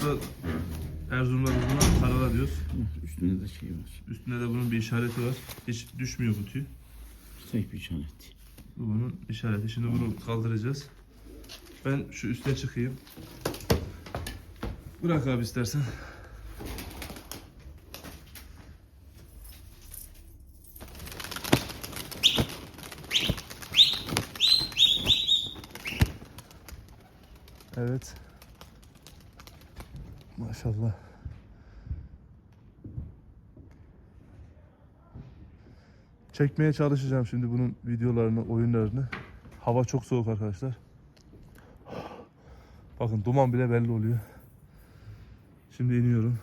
Burada Erzurum'da buna karala diyoruz. Üstünde de şey var. Üstünde de bunun bir işareti var. Hiç düşmüyor bu tüy. Tek bir işaret. Bu bunun işareti. Şimdi bunu kaldıracağız. Ben şu üste çıkayım. Bırak abi istersen. Evet. Maşallah. Çekmeye çalışacağım şimdi bunun videolarını, oyunlarını. Hava çok soğuk arkadaşlar. Bakın duman bile belli oluyor. Şimdi iniyorum.